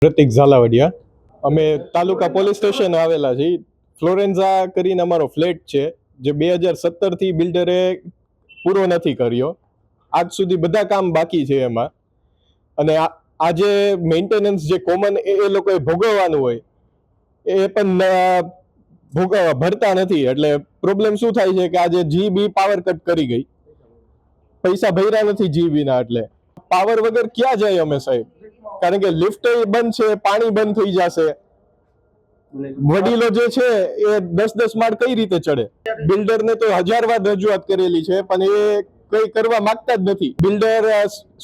પ્રતિક ઝાલાવાડિયા. અમે તાલુકા police station આવેલા છીએ. ફ્લોરેન્ઝા કરીને અમારો ફ્લેટ છે, જે 2017થી બિલ્ડરે પૂરો નથી કર્યો. આજ સુધી બધા કામ બાકી છે એમાં. અને આજે મેન્ટેનન્સ જે કોમન એ લોકોએ ભોગવવાનું હોય એ પણ ભરતા નથી. એટલે પ્રોબ્લેમ શું થાય છે કે આજે જીબી પાવર કટ કરી ગઈ, પૈસા ભર્યા નથી જીબીના. એટલે પાવર વગર ક્યાં જાય અમે સાહેબ? કારણ કે લિફ્ટ બંધ છે, પાણી બંધ થઈ જશે. વડીલો જે છે એ 10-10 માળ કઈ રીતે ચડે? બિલ્ડરને તો 1000 વાર રજૂઆત કરેલી છે, પણ એ કઈ કરવા માંગતા જ નથી. બિલ્ડર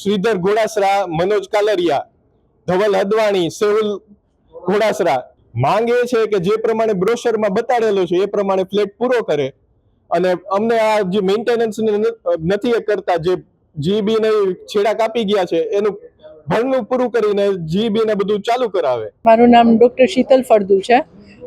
શ્રીધર ઘોડાસરા, મનોજ કાલરિયા, ધવલ હદવાણી, સેહુલ ઘોડાસરા માંગ એ છે કે જે પ્રમાણે બ્રોશરમાં બતાડેલો છે એ પ્રમાણે ફ્લેટ પૂરો કરે. અને અમને આ જે મેન્ટેનન્સ નથી કરતા, જે જીબી ને છેડા કાપી ગયા છે એનું ભરનું પૂરું કરીને જીબી ને બધું ચાલુ કરાવે. મારું નામ ડૉક્ટર શીતલ ફળદુ છે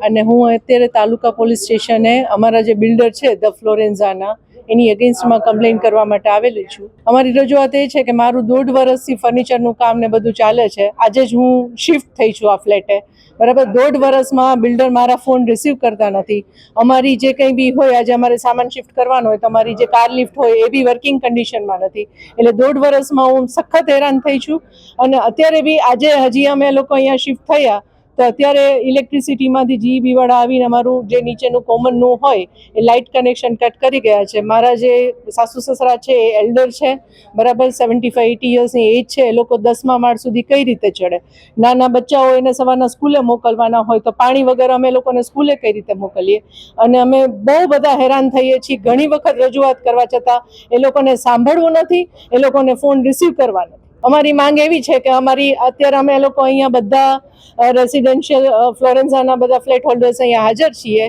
અને હું અત્યારે તાલુકા પોલીસ સ્ટેશને અમારા જે બિલ્ડર છે ધ ફ્લોરેન્ઝાના એની અગેન્સ્ટમાં કમ્પ્લેન કરવા માટે આવેલી છું. અમારી રજૂઆત એ છે કે મારું 1.5 વર્ષથી ફર્નિચરનું કામ ને બધું ચાલે છે. આજે જ હું શિફ્ટ થઈ છું આ ફ્લેટે, બરાબર. 1.5 વર્ષમાં બિલ્ડર મારા ફોન રિસીવ કરતા નથી. અમારી જે કંઈ બી હોય, આજે અમારે સામાન શિફ્ટ કરવાનો હોય તો અમારી જે કાર લિફ્ટ હોય એ બી વર્કિંગ કન્ડિશનમાં નથી. એટલે 1.5 વર્ષમાં હું સખત હેરાન થઈ છું. અને અત્યારે બી આજે હજી અમે લોકો અહીંયા શિફ્ટ થયા તો અત્યારે ઇલેક્ટ્રિસિટીમાંથી જીબી વાળા આવીને અમારું જે નીચેનું કોમનનું હોય એ લાઇટ કનેક્શન કટ કરી ગયા છે. મારા જે સાસુ સસરા છે એ એલ્ડર છે, બરાબર, 75-80 યર્સની એજ છે. એ લોકો 10મા માળ સુધી કઈ રીતે ચડે? નાના બચ્ચાઓ એને સવારના સ્કૂલે મોકલવાના હોય તો પાણી વગર અમે લોકોને સ્કૂલે કઈ રીતે મોકલીએ? અને અમે બહુ બધા હેરાન થઈએ છીએ. ઘણી વખત રજૂઆત કરવા છતાં એ લોકોને સાંભળવું નથી, એ લોકોને ફોન રિસીવ કરવા નથી. અમારી માંગ એવી છે કે અમારી અત્યારે અમે લોકો અહીંયા બધા રેસિડેન્શિયલ ફ્લોરેન્ઝાના બધા ફ્લેટ હોલ્ડર્સ અહીંયા હાજર છીએ.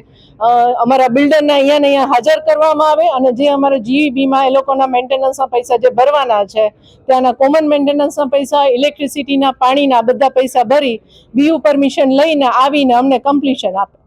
અમારા બિલ્ડરને અહીંયા હાજર કરવામાં આવે અને જે અમારા જીબીમાં એ લોકોના મેન્ટેનન્સના પૈસા જે ભરવાના છે, ત્યાંના કોમન મેન્ટેનન્સના પૈસા, ઇલેક્ટ્રિસિટીના, પાણીના બધા પૈસા ભરી બીયુ પરમિશન લઈને આવીને અમને કમ્પ્લીશન આપે.